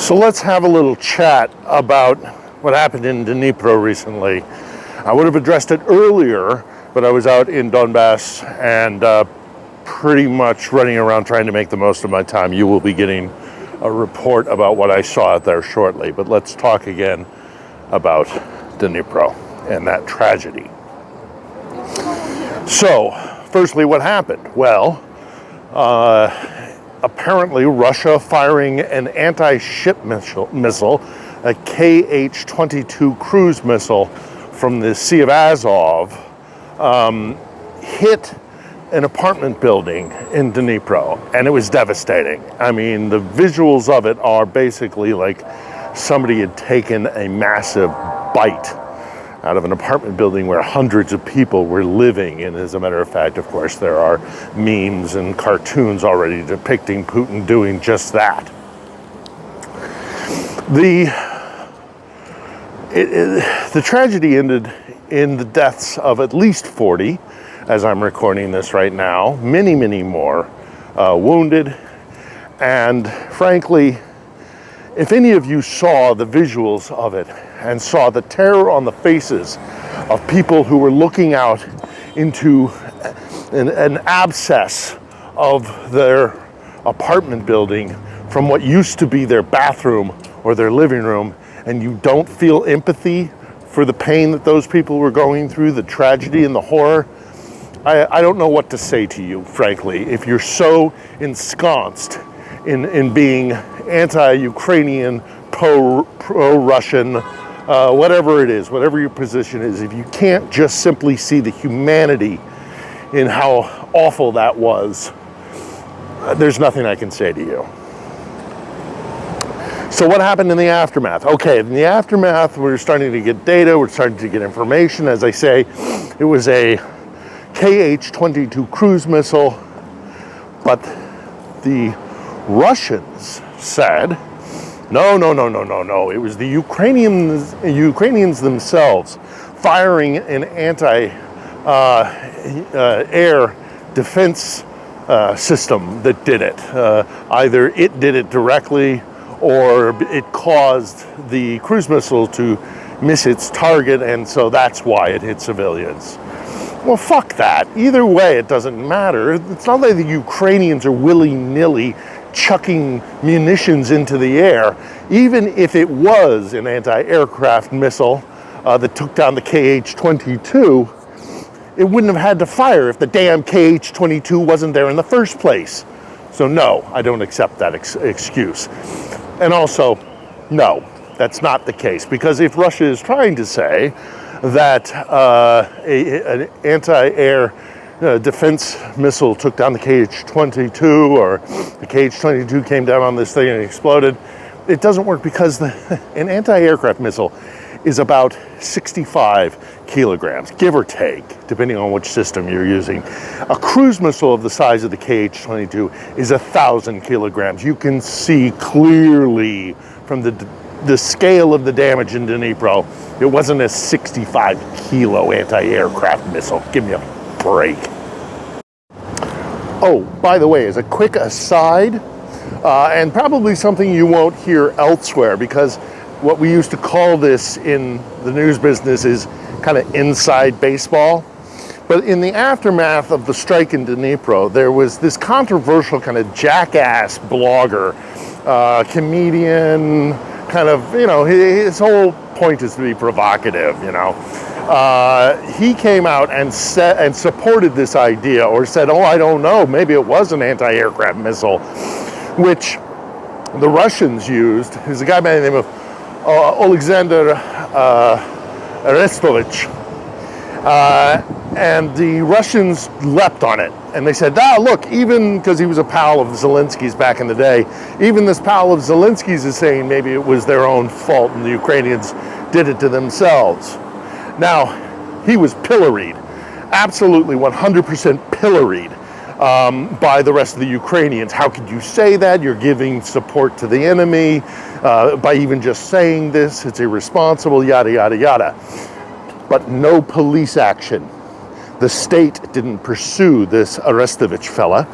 So let's have a little chat about what happened in Dnipro recently. I would have addressed it earlier, but I was out in Donbass and pretty much running around trying to make the most of my time. You will be getting a report about what I saw out there shortly, but let's talk again about Dnipro and that tragedy. So, firstly, what happened? Well, apparently Russia firing an anti-ship missile, a Kh-22 cruise missile from the Sea of Azov, hit an apartment building in Dnipro, and it was devastating. I mean, the visuals of it are basically like somebody had taken a massive bite out of an apartment building where hundreds of people were living. And as a matter of fact, of course, there are memes and cartoons already depicting Putin doing just that. The tragedy ended in the deaths of at least 40, as I'm recording this right now, many, many more wounded. And frankly, if any of you saw the visuals of it and saw the terror on the faces of people who were looking out into an abscess of their apartment building from what used to be their bathroom or their living room, and you don't feel empathy for the pain that those people were going through, the tragedy and the horror, I don't know what to say to you, frankly, if you're so ensconced in being anti-Ukrainian, pro-Russian, whatever it is, whatever your position is, if you can't just simply see the humanity in how awful that was, there's nothing I can say to you. So what happened in the aftermath? Okay, in the aftermath, we're starting to get data, we're starting to get information. As I say, it was a Kh-22 cruise missile, but the Russians said, no. It was the Ukrainians themselves firing an anti-air defense system that did it. Either it did it directly or it caused the cruise missile to miss its target, and so that's why it hit civilians. Well, fuck that. Either way, it doesn't matter. It's not like the Ukrainians are willy-nilly chucking munitions into the air. Even if it was an anti-aircraft missile that took down the Kh-22, it wouldn't have had to fire if the damn Kh-22 wasn't there in the first place. So no, I don't accept that excuse. And also, no, that's not the case. Because if Russia is trying to say that an anti-air defense missile took down the Kh-22, or the Kh-22 came down on this thing and exploded, it doesn't work, because an anti-aircraft missile is about 65 kilograms, give or take, depending on which system you're using. A cruise missile of the size of the Kh-22 is 1,000 kilograms. You can see clearly from the scale of the damage in Dnipro, it wasn't a 65 kilo anti-aircraft missile. Give me a break. Oh, by the way, as a quick aside, and probably something you won't hear elsewhere, because what we used to call this in the news business is kind of inside baseball. But in the aftermath of the strike in Dnipro, there was this controversial kind of jackass blogger, comedian, kind of, his whole point is to be provocative, He came out and supported this idea, or said, oh, I don't know, maybe it was an anti-aircraft missile, which the Russians used. There's a guy by the name of Alexander Arestovich. And the Russians leapt on it. And they said, look, even because he was a pal of Zelensky's back in the day, even this pal of Zelensky's is saying maybe it was their own fault and the Ukrainians did it to themselves. Now, he was pilloried, absolutely 100% pilloried by the rest of the Ukrainians. How could you say that? You're giving support to the enemy by even just saying this. It's irresponsible, yada, yada, yada. But no police action. The state didn't pursue this Arestovich fella.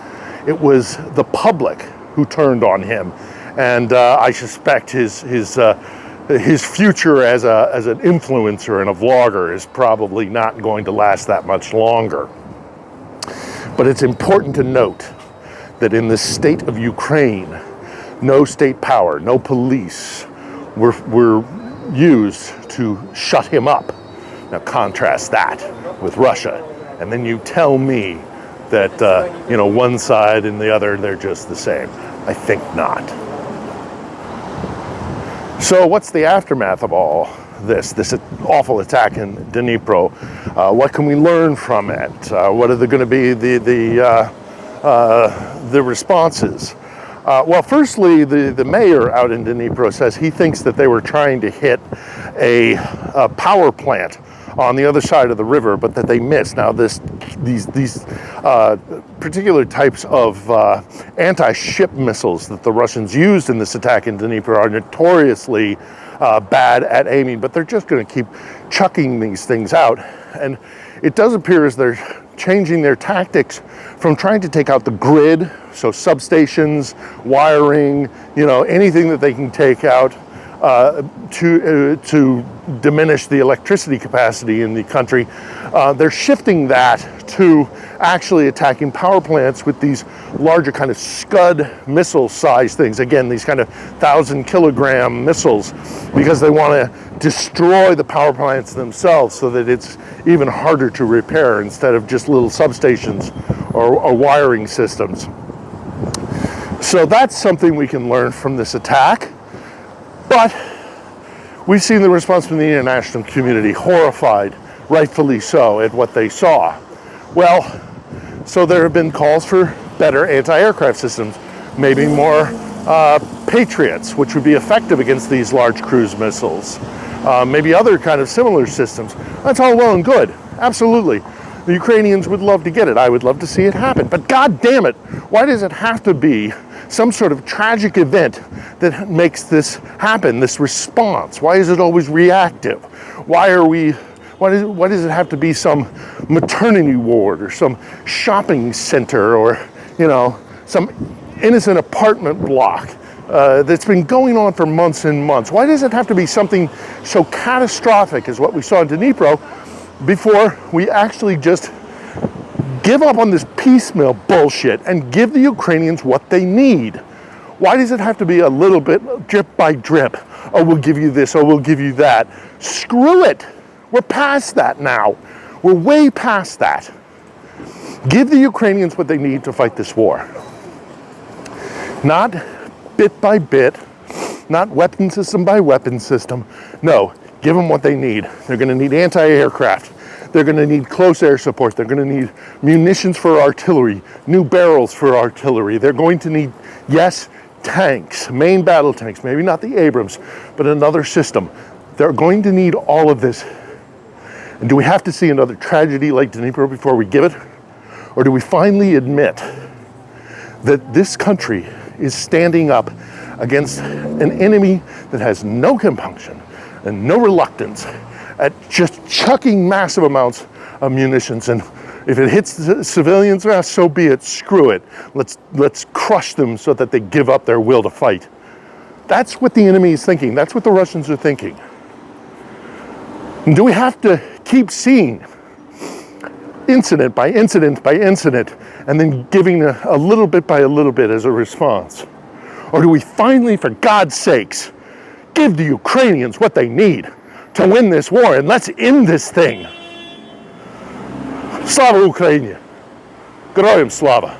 It was the public who turned on him and I suspect his future as an influencer and a vlogger is probably not going to last that much longer. But it's important to note that in the state of Ukraine, no state power, no police were used to shut him up. Now contrast that with Russia, and then you tell me that one side and the other, they're just the same. I think not. So what's the aftermath of all this awful attack in Dnipro? What can we learn from it? What are going to be the responses? Well, firstly, the mayor out in Dnipro says he thinks that they were trying to hit a power plant on the other side of the river, but that they missed. Now, these particular types of anti-ship missiles that the Russians used in this attack in Dnipro are notoriously bad at aiming, but they're just going to keep chucking these things out. And it does appear as they're changing their tactics from trying to take out the grid, so substations, wiring, anything that they can take out to diminish the electricity capacity in the country. They're shifting that to actually attacking power plants with these larger kind of Scud missile size things. Again, these kind of 1,000-kilogram missiles, because they want to destroy the power plants themselves so that it's even harder to repair instead of just little substations or wiring systems. So that's something we can learn from this attack. But we've seen the response from the international community, horrified, rightfully so, at what they saw. Well, so there have been calls for better anti-aircraft systems, maybe more Patriots, which would be effective against these large cruise missiles, maybe other kind of similar systems. That's all well and good, absolutely. The Ukrainians would love to get it. I would love to see it happen. But God damn it, why does it have to be some sort of tragic event that makes this happen, this response? Why is it always reactive? Why does it have to be some maternity ward or some shopping center or, some innocent apartment block that's been going on for months and months? Why does it have to be something so catastrophic as what we saw in Dnipro before we actually just give up on this piecemeal bullshit and give the Ukrainians what they need? Why does it have to be a little bit drip by drip? Oh, we'll give you this, oh, we'll give you that. Screw it. We're past that now. We're way past that. Give the Ukrainians what they need to fight this war. Not bit by bit, not weapon system by weapon system. No, give them what they need. They're going to need anti-aircraft. They're going to need close air support. They're going to need munitions for artillery, new barrels for artillery. They're going to need, yes, tanks, main battle tanks, maybe not the Abrams, but another system. They're going to need all of this. And do we have to see another tragedy like Dnipro before we give it? Or do we finally admit that this country is standing up against an enemy that has no compunction and no reluctance at just chucking massive amounts of munitions? And if it hits the civilians, so be it. Screw it. Let's crush them so that they give up their will to fight. That's what the enemy is thinking. That's what the Russians are thinking. And do we have to keep seeing incident by incident by incident and then giving a little bit by a little bit as a response? Or do we finally, for God's sakes, give the Ukrainians what they need to win this war, and let's end this thing? Slava Ukraini! Героям слава!